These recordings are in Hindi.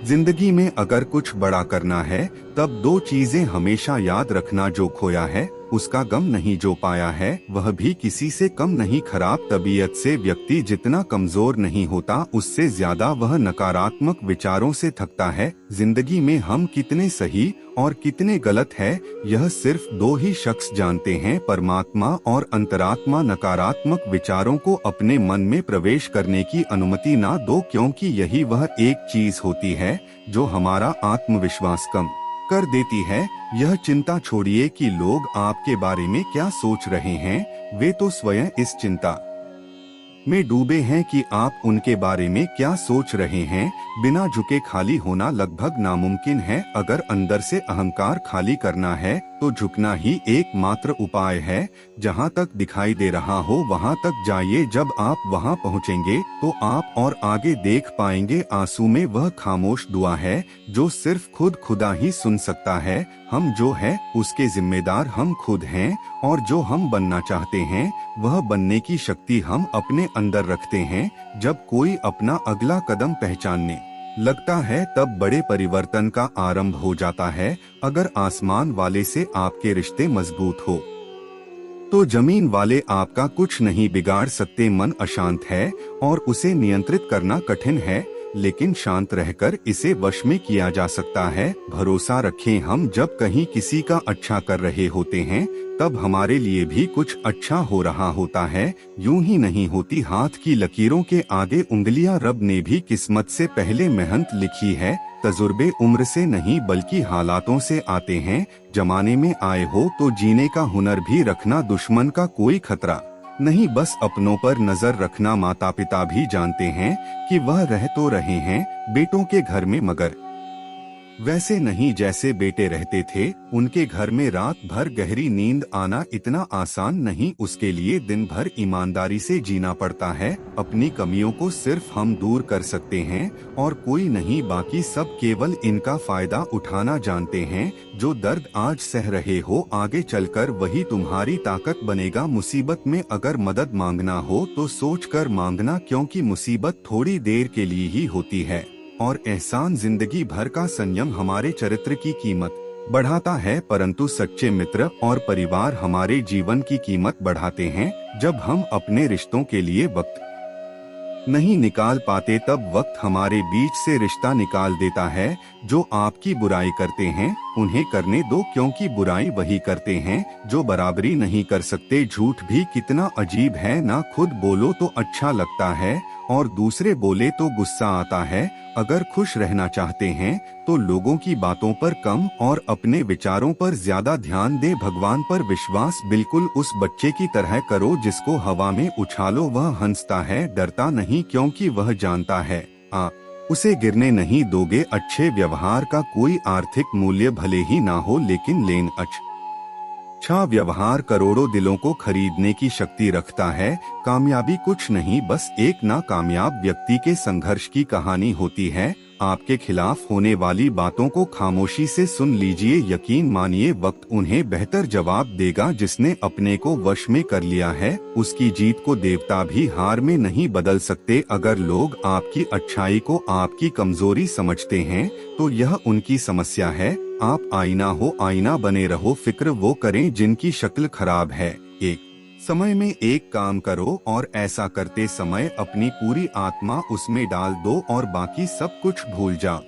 जिंदगी में अगर कुछ बड़ा करना है तब दो चीजें हमेशा याद रखना, जो खोया है उसका गम नहीं, जो पाया है वह भी किसी से कम नहीं। खराब तबीयत से व्यक्ति जितना कमजोर नहीं होता, उससे ज्यादा वह नकारात्मक विचारों से थकता है। जिंदगी में हम कितने सही और कितने गलत है, यह सिर्फ दो ही शख्स जानते हैं, परमात्मा और अंतरात्मा। नकारात्मक विचारों को अपने मन में प्रवेश करने की अनुमति ना दो, क्योंकि यही वह एक चीज होती है जो हमारा आत्मविश्वास कम कर देती है। यह चिंता छोड़िए कि लोग आपके बारे में क्या सोच रहे हैं, वे तो स्वयं इस चिंता में डूबे हैं कि आप उनके बारे में क्या सोच रहे हैं। बिना झुके खाली होना लगभग नामुमकिन है। अगर अंदर से अहंकार खाली करना है तो झुकना ही एकमात्र उपाय है। जहां तक दिखाई दे रहा हो वहां तक जाइए। जब आप वहां पहुंचेंगे तो आप और आगे देख पाएंगे। आंसू में वह खामोश दुआ है जो सिर्फ खुदा ही सुन सकता है। हम जो है उसके जिम्मेदार हम खुद हैं, और जो हम बनना चाहते हैं वह बनने की शक्ति हम अपने अंदर रखते हैं। जब कोई अपना अगला कदम पहचानने लगता है तब बड़े परिवर्तन का आरंभ हो जाता है। अगर आसमान वाले से आपके रिश्ते मजबूत हो तो जमीन वाले आपका कुछ नहीं बिगाड़ सकते। मन अशांत है और उसे नियंत्रित करना कठिन है, लेकिन शांत रहकर इसे वश में किया जा सकता है। भरोसा रखें, हम जब कहीं किसी का अच्छा कर रहे होते हैं तब हमारे लिए भी कुछ अच्छा हो रहा होता है। यूं ही नहीं होती हाथ की लकीरों के आगे उंगलियां, रब ने भी किस्मत से पहले मेहनत लिखी है। तजुर्बे उम्र से नहीं बल्कि हालातों से आते हैं। जमाने में आए हो तो जीने का हुनर भी रखना, दुश्मन का कोई खतरा नहीं, बस अपनों पर नजर रखना। माता पिता भी जानते हैं कि वह रह तो रहे हैं बेटों के घर में, मगर वैसे नहीं जैसे बेटे रहते थे। उनके घर में रात भर गहरी नींद आना इतना आसान नहीं, उसके लिए दिन भर ईमानदारी से जीना पड़ता है। अपनी कमियों को सिर्फ हम दूर कर सकते हैं और कोई नहीं, बाकी सब केवल इनका फायदा उठाना जानते हैं। जो दर्द आज सह रहे हो आगे चलकर वही तुम्हारी ताकत बनेगा। मुसीबत में अगर मदद मांगना हो तो सोच कर मांगना, क्योंकि मुसीबत थोड़ी देर के लिए ही होती है और एहसान जिंदगी भर का। संयम हमारे चरित्र की कीमत बढ़ाता है, परंतु सच्चे मित्र और परिवार हमारे जीवन की कीमत बढ़ाते हैं। जब हम अपने रिश्तों के लिए वक्त नहीं निकाल पाते तब वक्त हमारे बीच से रिश्ता निकाल देता है। जो आपकी बुराई करते हैं उन्हें करने दो, क्योंकि बुराई वही करते हैं जो बराबरी नहीं कर सकते। झूठ भी कितना अजीब है, ना खुद बोलो तो अच्छा लगता है और दूसरे बोले तो गुस्सा आता है। अगर खुश रहना चाहते हैं तो लोगों की बातों पर कम और अपने विचारों पर ज्यादा ध्यान दे। भगवान पर विश्वास बिल्कुल उस बच्चे की तरह करो जिसको हवा में उछालो वह हंसता है, डरता नहीं, क्योंकि वह जानता है आप उसे गिरने नहीं दोगे। अच्छे व्यवहार का कोई आर्थिक मूल्य भले ही ना हो, लेकिन लेन अच्छा व्यवहार करोड़ों दिलों को खरीदने की शक्ति रखता है। कामयाबी कुछ नहीं, बस एक नाकामयाब व्यक्ति के संघर्ष की कहानी होती है। आपके खिलाफ होने वाली बातों को खामोशी से सुन लीजिए, यकीन मानिए वक्त उन्हें बेहतर जवाब देगा। जिसने अपने को वश में कर लिया है उसकी जीत को देवता भी हार में नहीं बदल सकते। अगर लोग आपकी अच्छाई को आपकी कमजोरी समझते हैं तो यह उनकी समस्या है। आप आईना हो, आईना बने रहो। फिक्र वो करें जिनकी शक्ल खराब है। एक समय में एक काम करो और ऐसा करते समय अपनी पूरी आत्मा उसमें डाल दो और बाकी सब कुछ भूल जाओ।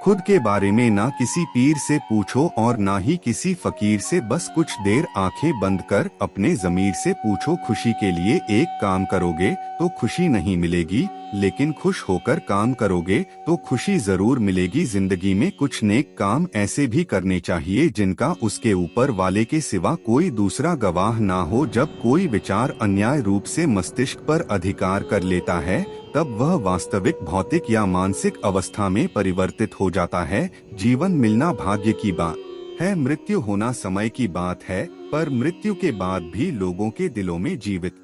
खुद के बारे में ना किसी पीर से पूछो और ना ही किसी फकीर से। बस कुछ देर आंखें बंद कर अपने ज़मीर से पूछो, खुशी के लिए एक काम करोगे तो खुशी नहीं मिलेगी, लेकिन खुश होकर काम करोगे तो खुशी जरूर मिलेगी। जिंदगी में कुछ नेक काम ऐसे भी करने चाहिए जिनका उसके ऊपर वाले के सिवा कोई दूसरा गवाह ना हो। जब कोई विचार अन्याय रूप से मस्तिष्क पर अधिकार कर लेता है तब वह वास्तविक भौतिक या मानसिक अवस्था में परिवर्तित हो जाता है। जीवन मिलना भाग्य की बात है, मृत्यु होना समय की बात है, पर मृत्यु के बाद भी लोगों के दिलों में जीवित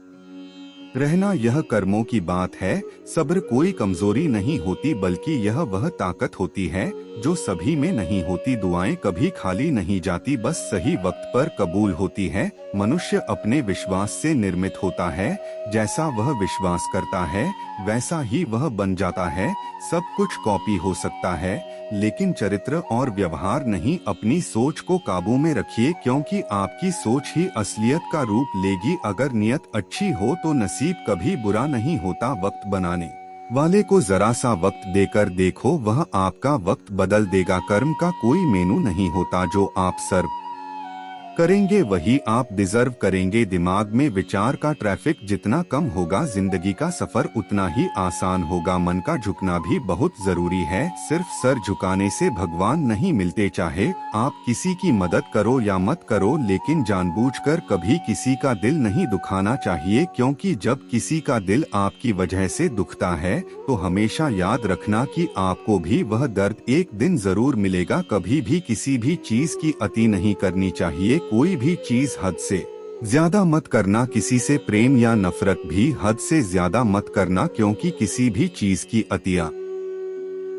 रहना यह कर्मों की बात है। सब्र कोई कमजोरी नहीं होती, बल्कि यह वह ताकत होती है जो सभी में नहीं होती। दुआएं कभी खाली नहीं जाती, बस सही वक्त पर कबूल होती है। मनुष्य अपने विश्वास से निर्मित होता है। जैसा वह विश्वास करता है वैसा ही वह बन जाता है। सब कुछ कॉपी हो सकता है, लेकिन चरित्र और व्यवहार नहीं। अपनी सोच को काबू में रखिए, क्योंकि आपकी सोच ही असलियत का रूप लेगी। अगर नियत अच्छी हो तो नसीब कभी बुरा नहीं होता। वक्त बनाने वाले को जरा सा वक्त देकर देखो, वह आपका वक्त बदल देगा। कर्म का कोई मेनू नहीं होता, जो आप सर्व करेंगे वही आप डिजर्व करेंगे। दिमाग में विचार का ट्रैफिक जितना कम होगा, जिंदगी का सफर उतना ही आसान होगा। मन का झुकना भी बहुत जरूरी है। सिर्फ सर झुकाने से भगवान नहीं मिलते। चाहे आप किसी की मदद करो या मत करो, लेकिन जानबूझकर कभी किसी का दिल नहीं दुखाना चाहिए, क्योंकि जब किसी का दिल आपकी वजह से दुखता है तो हमेशा याद रखना कि आपको भी वह दर्द एक दिन जरूर मिलेगा। कभी भी किसी भी चीज की अति नहीं करनी चाहिए। कोई भी चीज हद से ज्यादा मत करना। किसी से प्रेम या नफरत भी हद से ज्यादा मत करना, क्योंकि किसी भी चीज की अतिया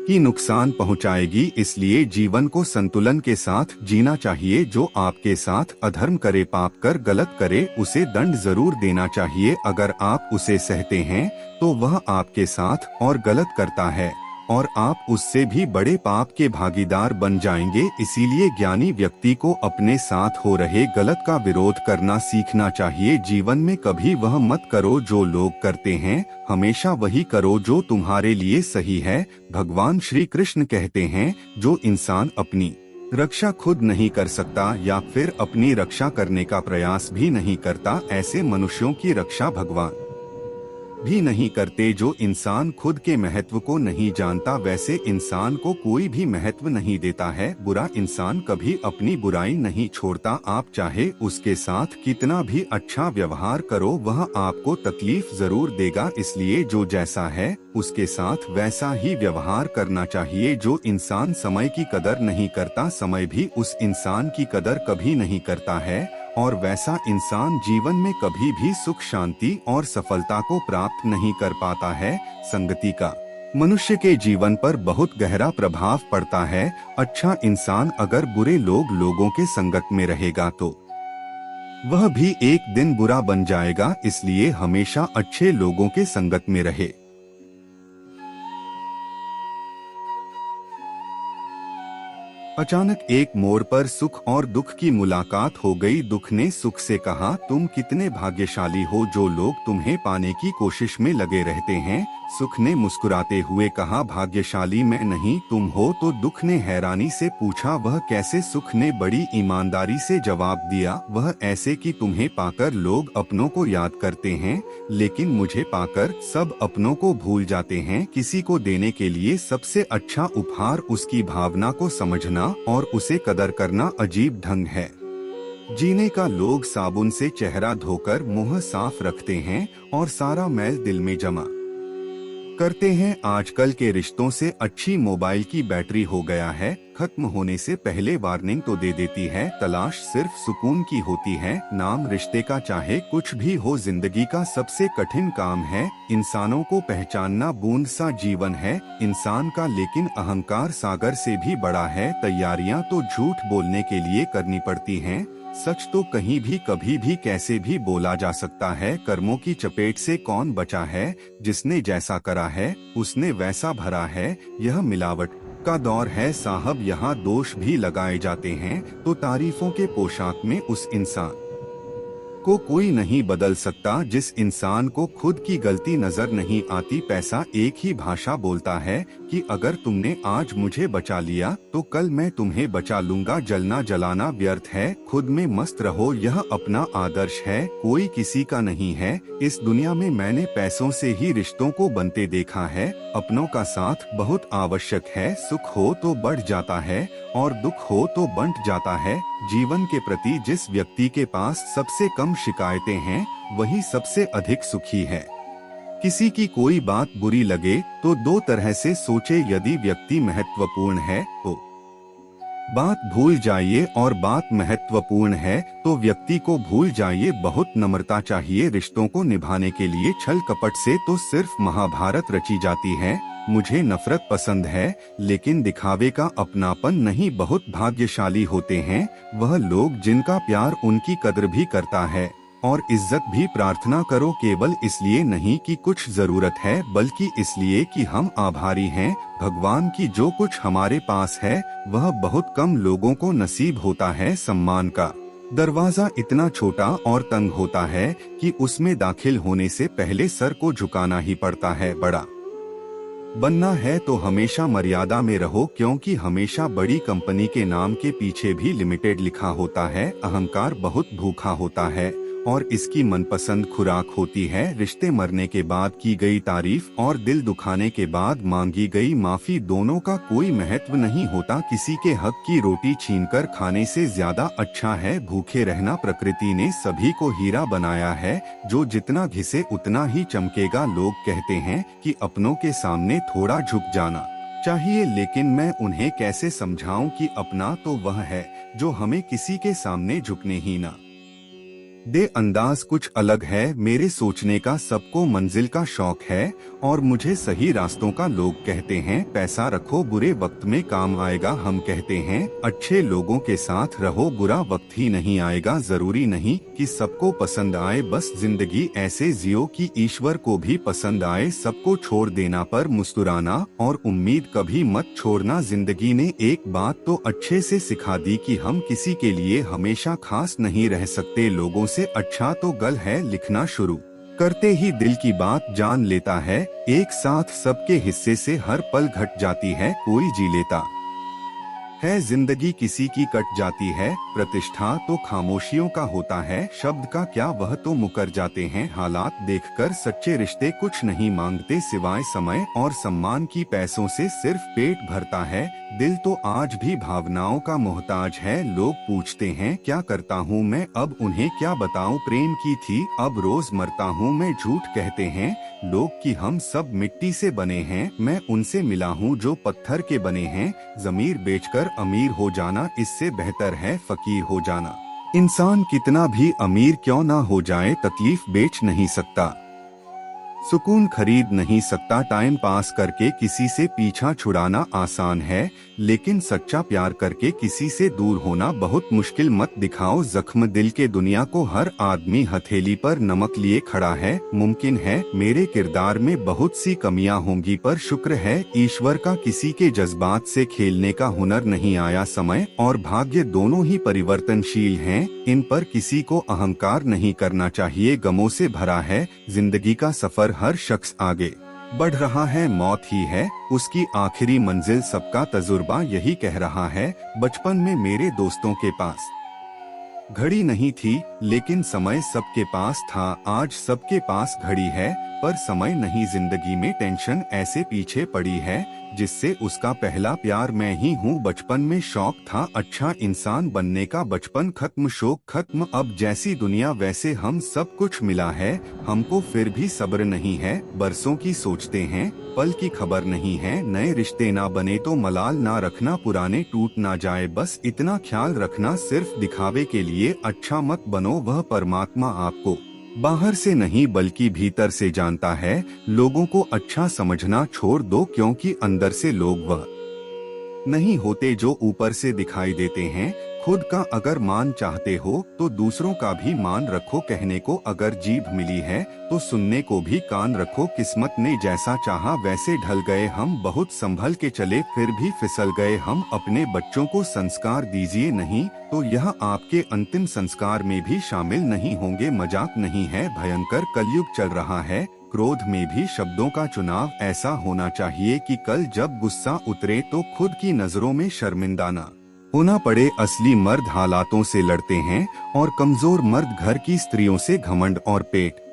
ही नुकसान पहुंचाएगी। इसलिए जीवन को संतुलन के साथ जीना चाहिए। जो आपके साथ अधर्म करे, पाप कर, गलत करे, उसे दंड जरूर देना चाहिए। अगर आप उसे सहते हैं तो वह आपके साथ और गलत करता है और आप उससे भी बड़े पाप के भागीदार बन जाएंगे। इसीलिए ज्ञानी व्यक्ति को अपने साथ हो रहे गलत का विरोध करना सीखना चाहिए। जीवन में कभी वह मत करो जो लोग करते हैं, हमेशा वही करो जो तुम्हारे लिए सही है। भगवान श्री कृष्ण कहते हैं, जो इंसान अपनी रक्षा खुद नहीं कर सकता या फिर अपनी रक्षा करने का प्रयास भी नहीं करता, ऐसे मनुष्यों की रक्षा भगवान भी नहीं करते। जो इंसान खुद के महत्व को नहीं जानता, वैसे इंसान को कोई भी महत्व नहीं देता है। बुरा इंसान कभी अपनी बुराई नहीं छोड़ता। आप चाहे उसके साथ कितना भी अच्छा व्यवहार करो, वह आपको तकलीफ जरूर देगा। इसलिए जो जैसा है उसके साथ वैसा ही व्यवहार करना चाहिए। जो इंसान समय की कदर नहीं करता, समय भी उस इंसान की कदर कभी नहीं करता है, और वैसा इंसान जीवन में कभी भी सुख, शांति और सफलता को प्राप्त नहीं कर पाता है। संगति का मनुष्य के जीवन पर बहुत गहरा प्रभाव पड़ता है। अच्छा इंसान अगर बुरे लोगों के संगत में रहेगा तो वह भी एक दिन बुरा बन जाएगा। इसलिए हमेशा अच्छे लोगों के संगत में रहे। अचानक एक मोड़ पर सुख और दुख की मुलाकात हो गई। दुख ने सुख से कहा, तुम कितने भाग्यशाली हो जो लोग तुम्हें पाने की कोशिश में लगे रहते हैं। सुख ने मुस्कुराते हुए कहा, भाग्यशाली मैं नहीं तुम हो। तो दुख ने हैरानी से पूछा, वह कैसे? सुख ने बड़ी ईमानदारी से जवाब दिया, वह ऐसे कि तुम्हें पाकर लोग अपनों को याद करते हैं, लेकिन मुझे पाकर सब अपनों को भूल जाते हैं। किसी को देने के लिए सबसे अच्छा उपहार उसकी भावना को समझना और उसे कदर करना अजीब ढंग है जीने का। लोग साबुन से चेहरा धोकर मुंह साफ रखते हैं और सारा मैल दिल में जमा करते हैं। आजकल के रिश्तों से अच्छी मोबाइल की बैटरी हो गया है, खत्म होने से पहले वार्निंग तो दे देती है। तलाश सिर्फ सुकून की होती है। नाम रिश्ते का चाहे कुछ भी हो, जिंदगी का सबसे कठिन काम है इंसानों को पहचानना। बूंद सा जीवन है इंसान का, लेकिन अहंकार सागर से भी बड़ा है। तैयारियां तो झूठ बोलने के लिए करनी पड़ती हैं, सच तो कहीं भी कभी भी कैसे भी बोला जा सकता है। कर्मों की चपेट से कौन बचा है? जिसने जैसा करा है उसने वैसा भरा है। यह मिलावट का दौर है साहब, यहाँ दोष भी लगाए जाते हैं तो तारीफों के पोशाक में उस इंसान को कोई नहीं बदल सकता जिस इंसान को खुद की गलती नजर नहीं आती। पैसा एक ही भाषा बोलता है कि अगर तुमने आज मुझे बचा लिया तो कल मैं तुम्हें बचा लूंगा। जलना जलाना व्यर्थ है, खुद में मस्त रहो, यह अपना आदर्श है, कोई किसी का नहीं है। इस दुनिया में मैंने पैसों से ही रिश्तों को बनते देखा है। अपनों का साथ बहुत आवश्यक है। सुख हो तो बढ़ जाता है और दुख हो तो बंट जाता है। जीवन के प्रति जिस व्यक्ति के पास सबसे कम शिकायतें हैं वही सबसे अधिक सुखी है। किसी की कोई बात बुरी लगे तो दो तरह से सोचे। यदि व्यक्ति महत्वपूर्ण है तो बात भूल जाइए, और बात महत्वपूर्ण है तो व्यक्ति को भूल जाइए। बहुत नम्रता चाहिए रिश्तों को निभाने के लिए। छल कपट से तो सिर्फ महाभारत रची जाती है। मुझे नफरत पसंद है, लेकिन दिखावे का अपनापन नहीं। बहुत भाग्यशाली होते हैं वह लोग जिनका प्यार उनकी कद्र भी करता है और इज्जत भी। प्रार्थना करो केवल इसलिए नहीं कि कुछ जरूरत है, बल्कि इसलिए कि हम आभारी हैं भगवान की जो कुछ हमारे पास है वह बहुत कम लोगों को नसीब होता है। सम्मान का दरवाजा इतना छोटा और तंग होता है कि उसमें दाखिल होने से पहले सर को झुकाना ही पड़ता है। बड़ा बनना है तो हमेशा मर्यादा में रहो, क्योंकि हमेशा बड़ी कंपनी के नाम के पीछे भी लिमिटेड लिखा होता है। अहंकार बहुत भूखा होता है और इसकी मनपसंद खुराक होती है। रिश्ते मरने के बाद की गई तारीफ और दिल दुखाने के बाद मांगी गई माफी, दोनों का कोई महत्व नहीं होता। किसी के हक की रोटी छीनकर खाने से ज्यादा अच्छा है भूखे रहना। प्रकृति ने सभी को हीरा बनाया है, जो जितना घिसे उतना ही चमकेगा। लोग कहते हैं कि अपनों के सामने थोड़ा झुक जाना चाहिए, लेकिन मैं उन्हें कैसे समझाऊं कि अपना तो वह है जो हमें किसी के सामने झुकने ही ना दे। अंदाज कुछ अलग है मेरे सोचने का। सबको मंजिल का शौक है और मुझे सही रास्तों का। लोग कहते हैं पैसा रखो बुरे वक्त में काम आएगा। हम कहते हैं अच्छे लोगों के साथ रहो बुरा वक्त ही नहीं आएगा। जरूरी नहीं कि सबको पसंद आए, बस जिंदगी ऐसे जियो कि ईश्वर को भी पसंद आए। सबको छोड़ देना पर मुस्कुराना और उम्मीद कभी मत छोड़ना। जिंदगी ने एक बात तो अच्छे से सिखा दी कि हम किसी के लिए हमेशा खास नहीं रह सकते। लोगों से अच्छा तो गल है लिखना शुरू करते ही दिल की बात जान लेता है। एक साथ सबके हिस्से से हर पल घट जाती है, कोई जी लेता है जिंदगी किसी की कट जाती है। प्रतिष्ठा तो खामोशियों का होता है, शब्द का क्या वह तो मुकर जाते हैं। हालात देखकर सच्चे रिश्ते कुछ नहीं मांगते सिवाय समय और सम्मान की। पैसों से सिर्फ पेट भरता है, दिल तो आज भी भावनाओं का मोहताज है। लोग पूछते हैं क्या करता हूँ मैं, अब उन्हें क्या बताऊँ। प्रेम की थी अब रोज मरता हूँ मैं। झूठ कहते हैं लोग कि हम सब मिट्टी से बने हैं, मैं उनसे मिला हूँ जो पत्थर के बने हैं। ज़मीर बेचकर अमीर हो जाना इससे बेहतर है फकीर हो जाना। इंसान कितना भी अमीर क्यों ना हो जाए, तकलीफ बेच नहीं सकता, सुकून खरीद नहीं सकता। टाइम पास करके किसी से पीछा छुड़ाना आसान है, लेकिन सच्चा प्यार करके किसी से दूर होना बहुत मुश्किल। मत दिखाओ जख्म दिल के, दुनिया को हर आदमी हथेली पर नमक लिए खड़ा है। मुमकिन है मेरे किरदार में बहुत सी कमियां होंगी, पर शुक्र है ईश्वर का किसी के जज्बात से खेलने का हुनर नहीं आया। समय और भाग्य दोनों ही परिवर्तनशील हैं, इन पर किसी को अहंकार नहीं करना चाहिए। गमों से भरा है जिंदगी का सफर, हर शख्स आगे बढ़ रहा है, मौत ही है उसकी आखिरी मंजिल। सबका तजुर्बा यही कह रहा है। बचपन में मेरे दोस्तों के पास घड़ी नहीं थी, लेकिन समय सबके पास था। आज सबके पास घड़ी है पर समय नहीं। जिंदगी में टेंशन ऐसे पीछे पड़ी है जिससे उसका पहला प्यार मैं ही हूँ। बचपन में शौक था अच्छा इंसान बनने का, बचपन खत्म शौक खत्म। अब जैसी दुनिया वैसे हम, सब कुछ मिला है हमको फिर भी सब्र नहीं है। बरसों की सोचते हैं पल की खबर नहीं है। नए रिश्ते ना बने तो मलाल ना रखना, पुराने टूट ना जाए बस इतना ख्याल रखना। सिर्फ दिखावे के लिए अच्छा मत बनो, वह परमात्मा आपको बाहर से नहीं बल्कि भीतर से जानता है। लोगों को अच्छा समझना छोड़ दो, क्योंकि अंदर से लोग वह नहीं होते जो ऊपर से दिखाई देते हैं। खुद का अगर मान चाहते हो तो दूसरों का भी मान रखो। कहने को अगर जीभ मिली है तो सुनने को भी कान रखो। किस्मत ने जैसा चाहा वैसे ढल गए हम, बहुत संभल के चले फिर भी फिसल गए हम। अपने बच्चों को संस्कार दीजिए नहीं तो यह आपके अंतिम संस्कार में भी शामिल नहीं होंगे। मजाक नहीं है, भयंकर कलयुग चल रहा है। क्रोध में भी शब्दों का चुनाव ऐसा होना चाहिए कि कल जब गुस्सा उतरे तो खुद की नजरों में शर्मिंदा ना होना पड़े। असली मर्द हालातों से लड़ते हैं और कमजोर मर्द घर की स्त्रियों से घमंड और पेट।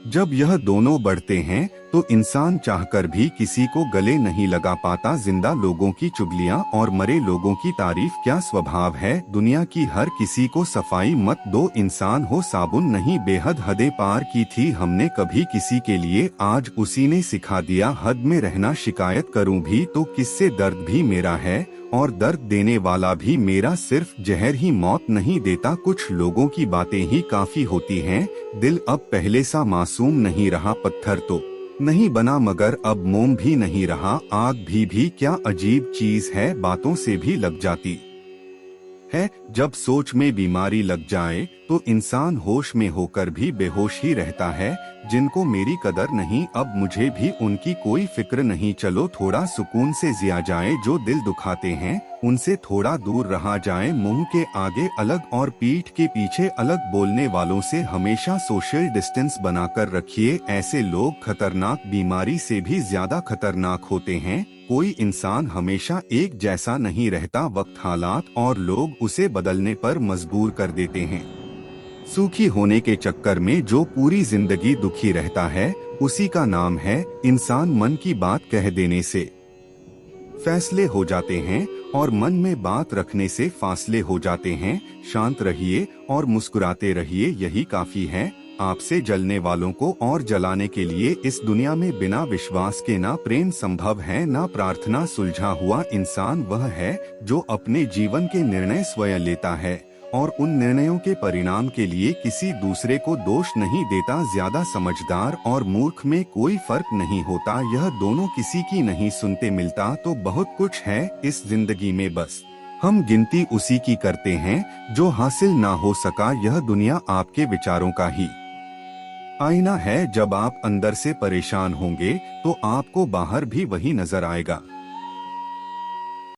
जब यह दोनों बढ़ते हैं तो इंसान चाहकर भी किसी को गले नहीं लगा पाता। जिंदा लोगों की चुगलियां और मरे लोगों की तारीफ क्या स्वभाव है। दुनिया की हर किसी को सफाई मत दो, इंसान हो साबुन नहीं। बेहद हदें पार की थी हमने कभी किसी के लिए, आज उसी ने सिखा दिया हद में रहना। शिकायत करूं भी तो किससे, दर्द भी मेरा है और दर्द देने वाला भी मेरा। सिर्फ जहर ही मौत नहीं देता, कुछ लोगों की बातें ही काफी होती हैं। दिल अब पहले सा मासूम नहीं रहा, पत्थर तो नहीं बना मगर अब मोम भी नहीं रहा। आग भी क्या अजीब चीज है, बातों से भी लग जाती है। जब सोच में बीमारी लग जाए तो इंसान होश में होकर भी बेहोश ही रहता है। जिनको मेरी कदर नहीं, अब मुझे भी उनकी कोई फिक्र नहीं। चलो थोड़ा सुकून से जिया जाए, जो दिल दुखाते हैं उनसे थोड़ा दूर रहा जाए। मुंह के आगे अलग और पीठ के पीछे अलग, बोलने वालों से हमेशा सोशल डिस्टेंस बनाकर रखिए। ऐसे लोग खतरनाक बीमारी से भी ज्यादा खतरनाक होते हैं। कोई इंसान हमेशा एक जैसा नहीं रहता, वक्त, हालात और लोग उसे बदलने पर मजबूर कर देते हैं। सुखी होने के चक्कर में जो पूरी जिंदगी दुखी रहता है, उसी का नाम है इंसान। मन की बात कह देने से फैसले हो जाते हैं और मन में बात रखने से फासले हो जाते हैं। शांत रहिए और मुस्कुराते रहिए, यही काफी है। आपसे जलने वालों को और जलाने के लिए इस दुनिया में बिना विश्वास के ना प्रेम संभव है ना प्रार्थना। सुलझा हुआ इंसान वह है जो अपने जीवन के निर्णय स्वयं लेता है और उन निर्णयों के परिणाम के लिए किसी दूसरे को दोष नहीं देता। ज्यादा समझदार और मूर्ख में कोई फर्क नहीं होता, यह दोनों किसी की नहीं सुनते। मिलता तो बहुत कुछ है इस जिंदगी में, बस हम गिनती उसी की करते हैं जो हासिल ना हो सका। यह दुनिया आपके विचारों का ही आईना है। जब आप अंदर से परेशान होंगे तो आपको बाहर भी वही नजर आएगा।